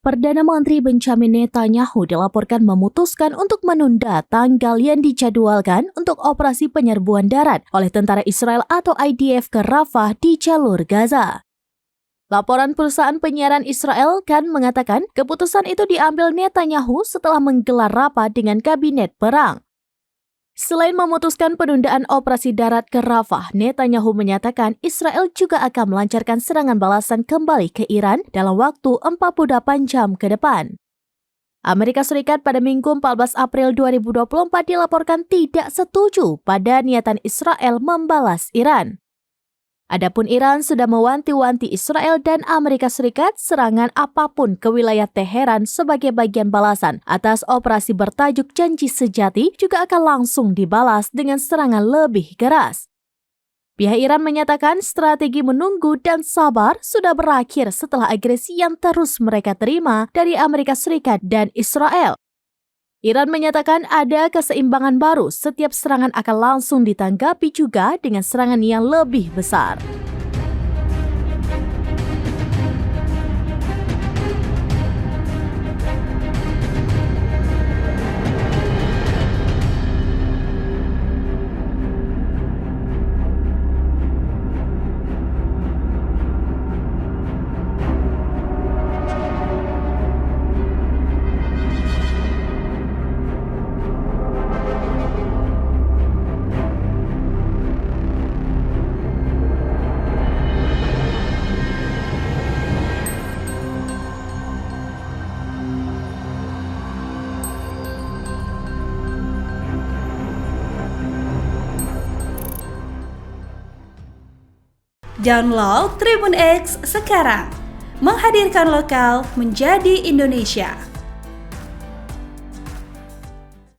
Perdana Menteri Benjamin Netanyahu dilaporkan memutuskan untuk menunda tanggal yang dijadwalkan untuk operasi penyerbuan darat oleh tentara Israel atau IDF ke Rafah di jalur Gaza. Laporan perusahaan penyiaran Israel kan mengatakan keputusan itu diambil Netanyahu setelah menggelar rapat dengan kabinet perang. Selain memutuskan penundaan operasi darat ke Rafah, Netanyahu menyatakan Israel juga akan melancarkan serangan balasan kembali ke Iran dalam waktu 48 jam ke depan. Amerika Serikat pada Minggu 14 April 2024 dilaporkan tidak setuju pada niatan Israel membalas Iran. Adapun Iran sudah mewanti-wanti Israel dan Amerika Serikat serangan apapun ke wilayah Teheran sebagai bagian balasan atas operasi bertajuk Janji Sejati juga akan langsung dibalas dengan serangan lebih keras. Pihak Iran menyatakan strategi menunggu dan sabar sudah berakhir setelah agresi yang terus mereka terima dari Amerika Serikat dan Israel. Iran menyatakan ada keseimbangan baru, setiap serangan akan langsung ditanggapi juga dengan serangan yang lebih besar. Download Tribun X sekarang, menghadirkan lokal menjadi Indonesia.